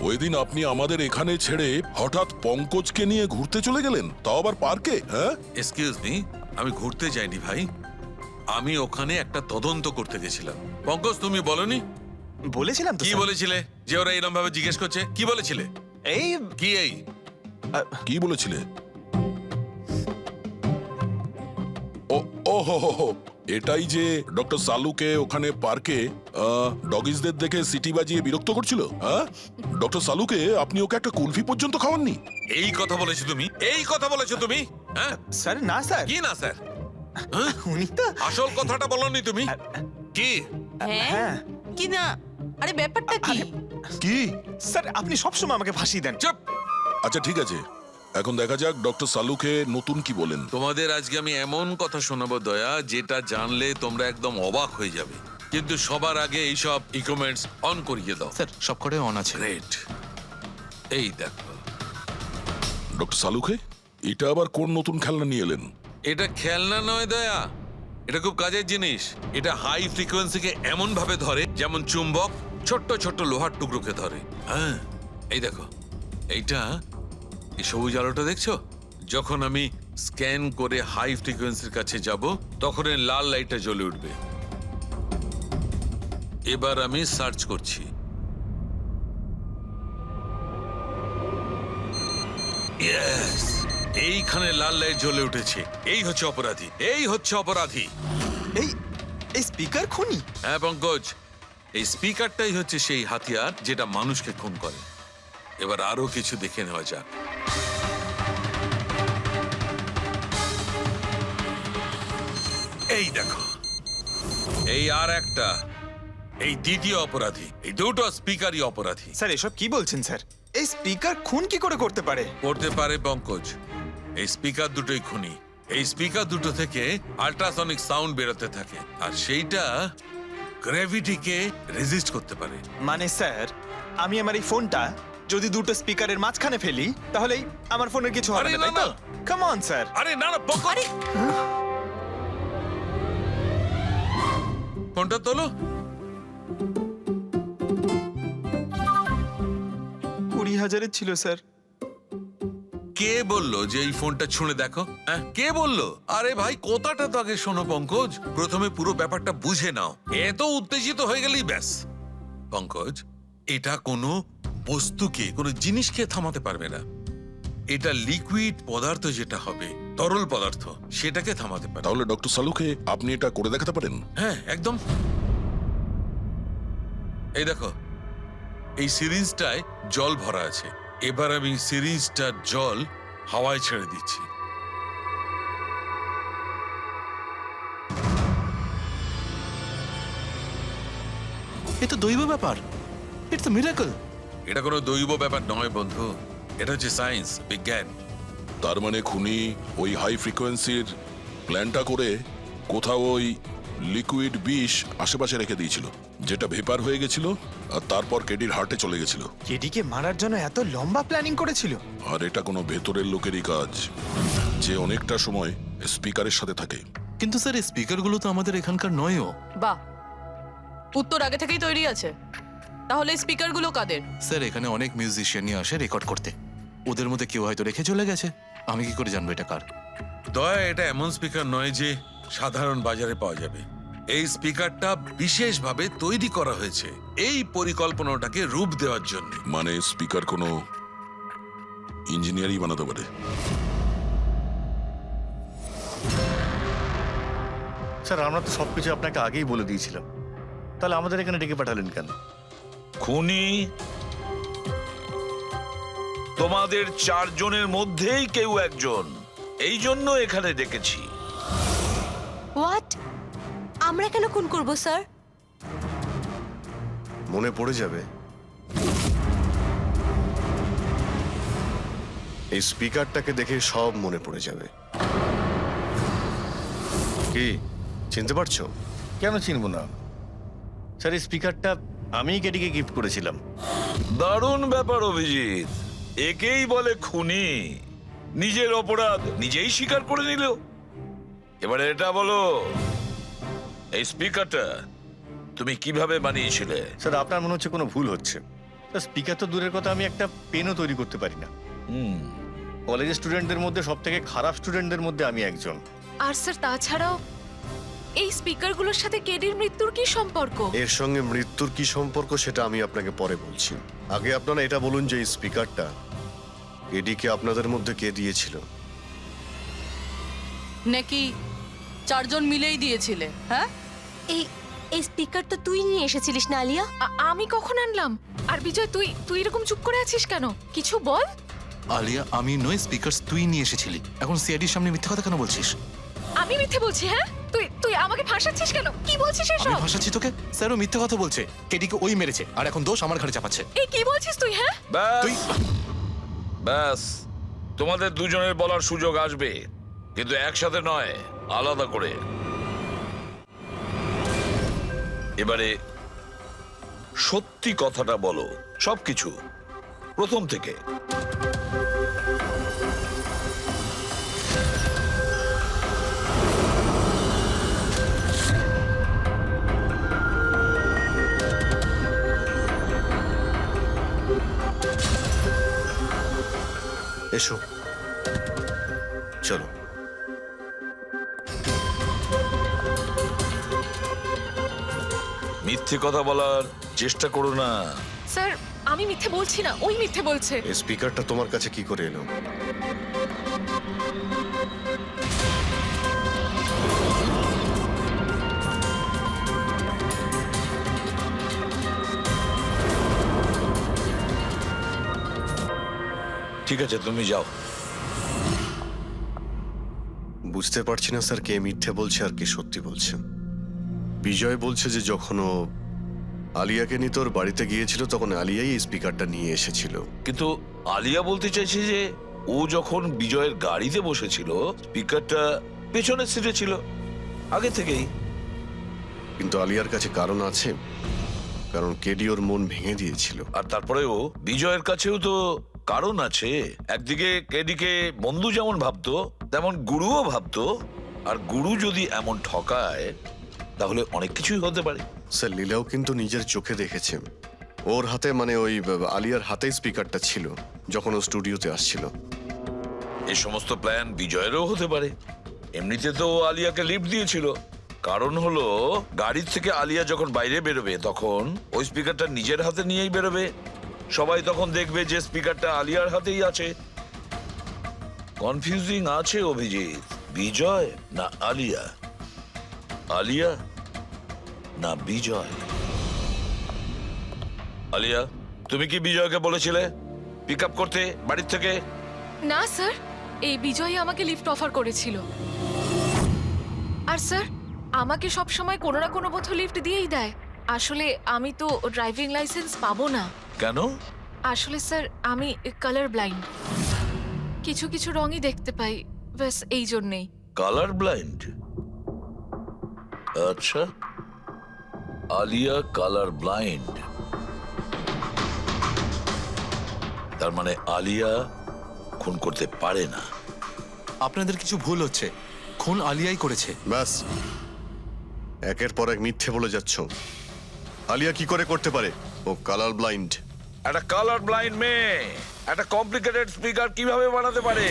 ওই দিন আপনি আমাদের এখানে ছেড়ে হঠাৎ পঙ্কজকে নিয়ে ঘুরতে চলে গেলেন, তাও আবার পার্কে। হ্যাঁ, এক্সকিউজ মি, আমি ঘুরতে যাইনি ভাই, আমি ওখানে একটা তদন্ত করতে গেছিলাম। পঙ্কজ, তুমি বলনি? বলেছিলাম তো কি স্যার। বলেছিলে যে ওরা এরকম ভাবে জিজ্ঞেস করছে? কি বলেছিলে? এই কি এই? কি বলেছিলে? ও হো হো হো, এটাই যে ডক্টর সালুকে ওখানে পার্কে ডগিসদের দেখে সিটি বাজিয়ে বিরক্ত করছিল। হ্যাঁ, ডক্টর সালুকে আপনি ওকে একটা কুলফি পর্যন্ত খাওয়াননি? এই কথা বলেছো তুমি? এই কথা বলেছো তুমি? হ্যাঁ স্যার, না স্যার। কি না স্যার? হ্যাঁ? উনি তো আসল কথাটা বলনি তুমি। কি? হ্যাঁ। কি না? আরে ব্যাপারটা কি? কি? স্যার আপনি সবসময় আমাকে ফাঁসি দেন। চুপ। আচ্ছা ঠিক আছে, এখন দেখা যাক ডক্টর সালুকে নতুন কি বলেন। তোমাদের আজকে আমি এমন কথা শোনাবো দয়া, যেটা জানলে তোমরা একদম অবাক হয়ে যাবে। কিন্তু সবার আগে এইসব ইকুইপমেন্টস অন করিয়ে দাও। স্যার সব কটাই অন আছে। গ্রেট। এই দেখো, ডক্টর সালুকে, এটা আবার কোন নতুন খেলনা নিয়ে এলেন? এটা খেলনা নয় দয়া, এটা খুব কাজের জিনিস। এটা হাই ফ্রিকোয়েন্সিকে এমন ভাবে ধরে যেমন চুম্বক ছোট্ট ছোট্ট লোহার টুকরোকে ধরে। হ্যাঁ, এই দেখো, এইটা, এই সবুজ আলোটা দেখছো? যখন আমি স্ক্যান করে হাই ফ্রিকোয়েন্সির কাছে যাব, তখন এই লাল লাইটটা জ্বলে উঠবে। এবার আমি সার্চ করছি। ইয়েস, এইখানে লাল লাইট জ্বলে উঠেছে। এই হচ্ছে অপরাধী, এই হচ্ছে অপরাধী। এই এই স্পিকার খুনি? হ্যাঁ পঙ্কজ, এই স্পিকারটাই হচ্ছে সেই হাতিয়ার যেটা মানুষকে খুন করে। এবার আরো কিছু দেখে নেওয়া যাক। এই দেখো, এই আর একটা, এই দ্বিতীয় অপরাধী। এই দুটো স্পিকারই অপরাধী। স্যার এসব কি বলছেন স্যার? এই স্পিকার খুন কি করে করতে পারে? করতে পারে পঙ্কজ, এই স্পিকার দুটোই খুনি। এই স্পিকার দুটো থেকে আল্ট্রাসনিক সাউন্ড বেরোতে থাকে, আর সেইটা গ্র্যাভিটিকে রেজিস্ট করতে পারে। মানে স্যার, আমি আমার এই ফোনটা যদি দুটো স্পিকারের মাঝখানে ফেলি তাহলেই আমার ফোনের কিছু হবে আরে না, তাই না, তো? Come on sir. আরে না না পঙ্কজ, ফোনটা তোলো। 20,000-এর ছিল স্যার। কে বললো যে এই ফোনটা ছুঁড়ে দেখো? হ্যাঁ, কে বললো? আরে ভাই, কথাটা তো আগে শোনো পঙ্কজ, প্রথমে পুরো ব্যাপারটা বুঝে নাও। এত উত্তেজিত হয়ে গেলেই ব্যাস। পঙ্কজ, এটা কোনো বস্তুকে, কোনো জিনিসকে থামাতে পারবে না। এটা লিকুইড পদার্থ, যেটা হবে তরল পদার্থ, সেটাকে থামাতে পারে। তাহলে ডক্টর সালুকে আপনি এটা করে দেখাতে পারেন? হ্যাঁ, একদম। এই দেখো, এই সিরিঞ্জটায় জল ভরা আছে। এবার আমি সিরিঞ্জটার জল হাওয়ায় ছেড়ে দিচ্ছি। এ তো দৈব ব্যাপার। It's a miracle. এটা কোনো দৈব ব্যাপার নয় বন্ধু, এটা হচ্ছে সায়েন্স, বিজ্ঞান। তার মানে খুনি ওই হাই ফ্রিকোয়েন্সির প্ল্যানটা করে কোথাও ওই লিকুইড বিষ আশেপাশে রেখে দিয়েছিল, যেটা ভেপার হয়ে গেছিল আর তারপর কেডির হার্টে চলে গেছিল। কেডিকে মারার জন্য এত লম্বা প্ল্যানিং করেছিল? আর এটা কোনো ভেতরের লোকেরই কাজ, যে অনেকটা সময় স্পিকারের সাথে থাকে। কিন্তু স্যার এই স্পিকারগুলো তো আমাদের এখানকার নয়ও। বাহ, উত্তর আগে থেকেই তৈরি আছে। তাহলে স্পিকারগুলো কাদের? স্যার এখানে অনেক মিউজিশিয়ানই আসে রেকর্ড করতে, ওদের মধ্যে কেউ হয়তো রেখে চলে গেছে। আমি কি করে জানবো এটা কার? দয়া, এটা এমন স্পিকার নয় যে সাধারণ বাজারে পাওয়া যাবে। এই স্পিকারটা বিশেষভাবে তৈরি করা হয়েছে এই পরিকল্পনাটাকে রূপ দেওয়ার জন্য। মানে স্পিকার কোনো ইঞ্জিনিয়ারই বানাতে পারে। স্যার আমরা তো সবকিছু আপনাকে আগেই বলে দিয়েছিলাম, তাহলে আমাদের এখানে ডেকে পাঠালেন কেন? খুনি তোমাদের চারজনের মধ্যেই কেউ একজন, এই জন্য এখানে ডেকেছি। হোয়াট? আমরা কেন খুন করব স্যার? মনে পড়ে যাবে এই স্পিকারটাকে দেখে, সব মনে পড়ে যাবে। কি চিনতে পারছো? কেন চিনবো না স্যার, এই স্পিকারটা আমিই কেডিকে গিফট করেছিলাম। দারুণ ব্যাপার অভিজিৎ, একেই বলে খুনি। নিজের অপরাধ নিজেই স্বীকার করে নিল। এবারে এটা বলো, এই স্পিকারটা তুমি কিভাবে বানিয়েছিলে? স্যার আপনার মনে হচ্ছে কোনো ভুল হচ্ছে। স্যার স্পিকার তো দূরের কথা, আমি একটা পেনও তৈরি করতে পারি না। কলেজের স্টুডেন্টদের মধ্যে সব থেকে খারাপ স্টুডেন্টদের মধ্যে আমি একজন। আর স্যার তাছাড়াও এই স্পিকারগুলোর সাথে কেডির মৃত্যুর কি সম্পর্ক? এর সঙ্গে মৃত্যুর কি সম্পর্ক সেটা আমি আপনাকে পরে বলছি। আগে আপনারা এটা বলুন যে এই স্পিকারটা এডিকে আপনাদের মধ্যে কে দিয়েছিল? নাকি চারজন মিলেই দিয়েছিলে? হ্যাঁ, এই এই স্পিকার তো তুই নিয়ে এসেছিলিস না আলিয়া? আমি কখন আনলাম? আর বিজয়, তুই তুই এরকম চুপ করে আছিস কেন? কিছু বল। আলিয়া, আমি নয়, স্পিকার তুই নিয়ে এসেছিলি। এখন সিআইডির সামনে মিথ্যা কথা কেন বলছিস? আমি মিথ্যে বলছি? হ্যাঁ, তুই তুই আমাকে ফাঁসাচ্ছিস কেন? কি বলছিস আমি এসব? ভাসাচ্ছি তোকে? স্যারও মিথ্যা কথা বলছে। কেডিকে ওই মেরেছে আর এখন দোষ আমার ঘাড়ে চাপাচ্ছে। এই কি বলছিস তুই? হ্যাঁ, তুই ব্যাস, তোমাদের দুজনের বলার সুযোগ আসবে, কিন্তু একসাথে নয়, আলাদা করে। এবারে সত্যি কথাটা বলো, সবকিছু প্রথম থেকে। এসো, চলো। মিথ্যে কথা বলার চেষ্টা করো না। স্যার আমি মিথ্যে বলছি না, ওই মিথ্যে বলছে। এই স্পিকারটা তোমার কাছে কি করে এলো? ঠিক আছে, তুমি যাও। বুঝতে পারছি না স্যার কে মিথ্যে বলছে আর কে সত্যি বলছে। বিজয় বলছে যে যখন ও আলিয়াকে নিয়ে তোর বাড়িতে গিয়েছিল তখন আলিয়াই এই স্পিকারটা নিয়ে এসেছিল। কিন্তু আলিয়া বলতে চাইছে যে ও যখন বিজয়ের গাড়িতে বসেছিল স্পিকারটা পেছনের সিটে ছিল আগে থেকেই। কিন্তু আলিয়ার কাছে কারণ আছে, কারণ কেডি ওর মন ভেঙে দিয়েছিল। আর তারপরেও বিজয়ের কাছেও তো কারণ আছে। একদিকে কেডিকে বন্ধু যেমন ভাবতো তেমন গুরুও ভাবতো, আর গুরু যদি এমন ঠকায় তাহলে অনেক কিছুই হতে পারে। স্যার লীলাও কিন্তু নিজের চোখে দেখেছে ওর হাতে, মানে ওই আলিয়ার হাতেই স্পিকারটা ছিল যখন ও স্টুডিওতে আসছিল। এই সমস্ত প্ল্যান বিজয়েরও হতে পারে। এমনিতে তো ও আলিয়াকে লিফট দিয়েছিল, কারণ হলো গাড়ির থেকে আলিয়া যখন বাইরে বেরোবে তখন ওই স্পিকারটা নিজের হাতে নিয়েই বেরোবে। সবাই তখন দেখবে যে স্পিকারটা আলিয়ার হাতেই আছে। কনফিউজিং আছে অভিজিৎ। বিজয় না আলিয়া, আলিয়া না বিজয়। আলিয়া, তুমি কি বিজয়কে বলেছিলে পিক আপ করতে বাড়ির থেকে? না স্যার, এই বিজয়ই আমাকে লিফট অফার করেছিল। আর স্যার, আমাকে সব সময় কোনো না কোনো বোধ লিফট দিয়েই দেয়। আসলে আমি তো ড্রাইভিং লাইসেন্স পাবো না। কেন? আসলে স্যার আমি কালার ব্লাইন্ড, কিছু কিছু রঙই দেখতে পাই, ব্যাস এই জন্যেই। Colour blind? আচ্ছা, আলিয়া কালার ব্লাইন্ড। তার মানে আলিয়া খুন করতে পারে না। আপনাদের কিছু ভুল হচ্ছে, খুন আলিয়াই করেছে। ব্যাস, একের পর এক মিথ্যে বলে যাচ্ছ। আলিয়া কি করে করতে পারে? ও কালার ব্লাইন্ড। একটা কালার ব্লাইন্ড মেয়ে একটা কমপ্লিকেটেড স্পিকার কিভাবে বানাতে পারে?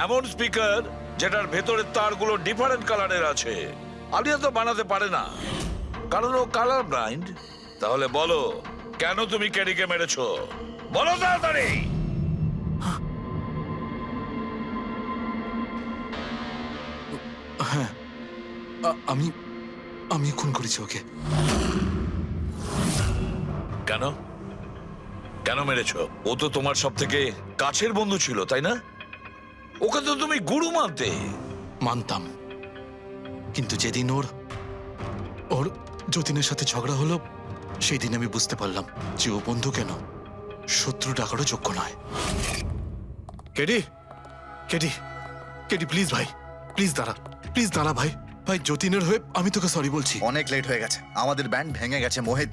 এমন স্পিকার যেটার ভেতরের তারগুলো ডিফারেন্ট কালারের আছে। আলিয়া তো বানাতে পারে না, কারণ ও কালার ব্লাইন্ড। তাহলে বলো, কেন তুমি কেডিকে মেরেছো? বলো তাড়াতাড়ি। হ্যাঁ, আমি খুন করেছি ওকে। কেন কেন মেরেছো? ও তো তোমার সব থেকে কাছের বন্ধু ছিল, তাই না? ওকে তো তুমি গুরু মানতে। মানতাম, কিন্তু যেদিন ওর যতীনের সাথে ঝগড়া হলো সেই দিন আমি বুঝতে পারলাম যে ও বন্ধু কেন শত্রু ডাকারও যোগ্য নয়। কেডি, কেডি, কেডি প্লিজ ভাই, প্লিজ দাঁড়া ভাই। ভাই যতীনের হয়ে আমি তোকে সরি বলছি। অনেক লেট হয়ে গেছে, আমাদের ব্যান্ড ভেঙে গেছে মোহিত।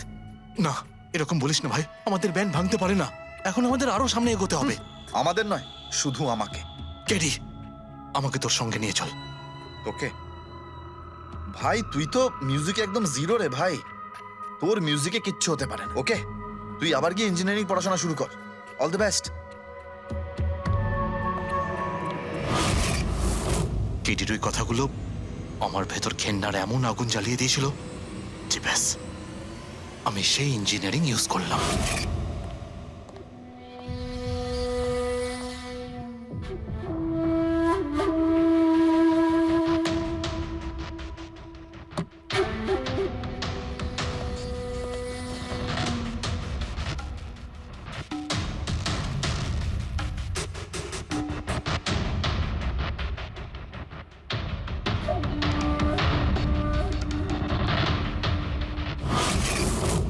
না, এরকম বলিস না ভাই, আমাদের ব্যান্ড ভাঙতে পারে না। এখন আমাদের আরো সামনে এগোতে হবে। আমাদের নয়, শুধু আমাকে। কেডি, আমাকে তোর সঙ্গে নিয়ে চল। ওকে ভাই, তুই তো মিউজিকে একদম জিরো রে ভাই, তোর মিউজিকে কিচ্ছু হতে পারে না। ওকে, তুই আবার গিয়ে ইঞ্জিনিয়ারিং পড়াশোনা শুরু কর। All the best. কেডির ওই কথাগুলো আমার ভেতর ঘেন্নার এমন আগুন জ্বালিয়ে দিয়েছিল যে ব্যাস, আমি সেই ইঞ্জিনিয়ারিং ইউজ করলাম।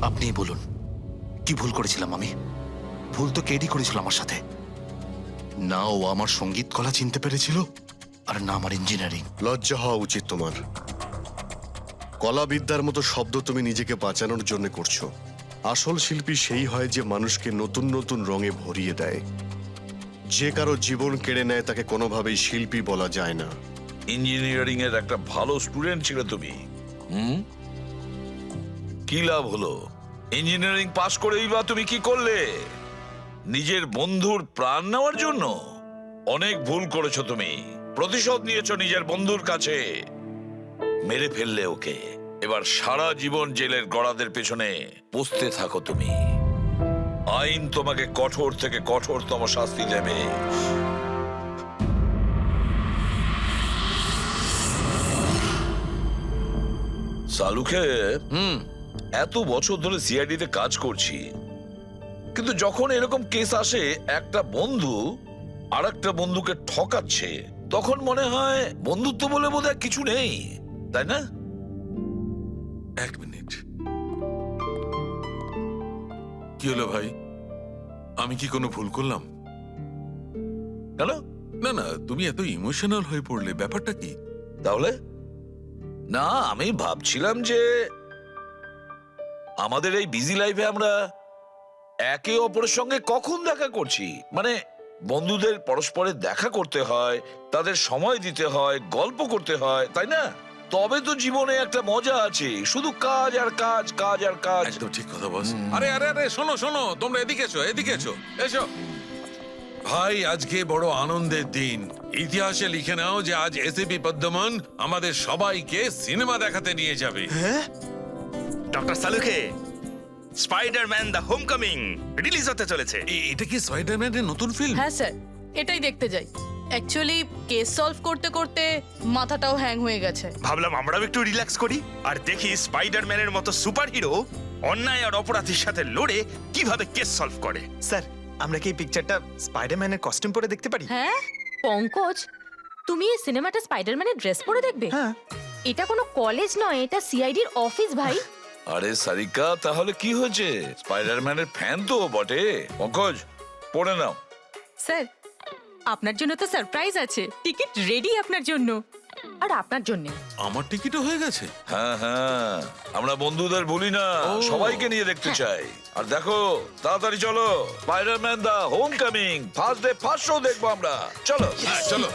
আপনিই বলুন, কি ভুল করেছিলাম আমি? ভুল তো কেডি করেছিল আমার সাথে। না ও আমার সঙ্গীত কলা চিনতে পেরেছিল, আর না আমার ইঞ্জিনিয়ারিং। লজ্জা হওয়া উচিত তোমার। কলাবিদ্যার মতো শব্দ তুমি নিজেকে বাঁচানোর জন্য করছো। আসল শিল্পী সেই হয় যে মানুষকে নতুন নতুন রঙে ভরিয়ে দেয়। যে কারো জীবন কেড়ে নেয় তাকে কোনোভাবেই শিল্পী বলা যায় না। ইঞ্জিনিয়ারিং এর একটা ভালো স্টুডেন্ট ছিল তুমি। কি লাভ হলো? ইঞ্জিনিয়ারিং পাশ করেই বা তুমি কি করলে? নিজের বন্ধুর প্রাণ নেওয়ার জন্য? অনেক ভুল করেছো তুমি। প্রতিশোধ নিয়েছো নিজের বন্ধুর কাছে, মেরে ফেললে ওকে। এবার সারা জীবন জেলের গড়াদের পেছনে বসতে থাকো তুমি। আইন তোমাকে কঠোর থেকে কঠোরতম শাস্তি দেবে। সালুকে এত বছর ধরে সিআইডি তে কাজ করছি, কিন্তু যখন এরকম কেস আসে একটা বন্ধু আর একটা বন্ধুকে ঠকাচ্ছে, তখন মনে হয় বন্ধুত্ব বলে বোধহয় কিছু নেই, তাই না? এক মিনিট, কি হলো ভাই? আমি কি কোনো ভুল করলাম? কেন? না না, তুমি এত ইমোশনাল হয়ে পড়লে, ব্যাপারটা কি? তাহলে না, আমি ভাবছিলাম যে আমাদের এই বিজি লাইফে আমরা একে অপরের সঙ্গে কখন দেখা করছি, মানে বন্ধুদের পরস্পরের দেখা করতে হয়, তাদের সময় দিতে হয়, গল্প করতে হয়, তাই না? তবে তো জীবনে একটা মজা আছে, শুধু কাজ আর কাজ, কাজ আর কাজ। একদম ঠিক কথা বস। আরে আরে আরে, শোনো শোনো, তোমরা এদিকে এসো, এদিকে এসো, এসো। ভাই, আজকে বড় আনন্দের দিন। ইতিহাসে লিখে নাও যে আজ এসিপি পদ্মমন আমাদের সবাইকে সিনেমা দেখাতে নিয়ে যাবে। ডক্টর সালুকে, স্পাইডারম্যান দ্য হোমকামিং রিলিজ হতে চলেছে। এটা কি স্পাইডারম্যানের নতুন ফিল্ম? হ্যাঁ স্যার, এটাই দেখতে যাই। অ্যাকচুয়ালি কেস সলভ করতে করতে মাথাটাও হ্যাং হয়ে গেছে। ভাবলাম আমরাও একটু রিল্যাক্স করি আর দেখি স্পাইডারম্যানের মতো সুপারহিরো অন্যায় আর অপরাধীর সাথে লড়ে কিভাবে কেস সলভ করে। স্যার, আমরা কি এই পিকচারটা স্পাইডারম্যানের কস্টিউম পরে দেখতে পারি? হ্যাঁ পঙ্কজ, তুমি এই সিনেমাটা স্পাইডারম্যানের ড্রেস পরে দেখবে? হ্যাঁ। এটা কোনো কলেজ নয়, এটা সিআইডির অফিস ভাই। আরে সারিকা, তাহলে কি হয়েছে? স্পাইডারম্যানের ফ্যান তো বটে। পঙ্কজ, পড়ে নাও। স্যার, আপনার জন্য তো সারপ্রাইজ আছে, টিকিট রেডি আপনার জন্য আর আপনার জন্য। আমার টিকিটও হয়ে গেছে? হ্যাঁ হ্যাঁ, আমরা বন্ধুদের ভুলি না, সবাইকে নিয়ে দেখতে চাই। আর দেখো, তাড়াতাড়ি চলো, Spiderman the homecoming first day first show দেখবো আমরা। চলো চলো।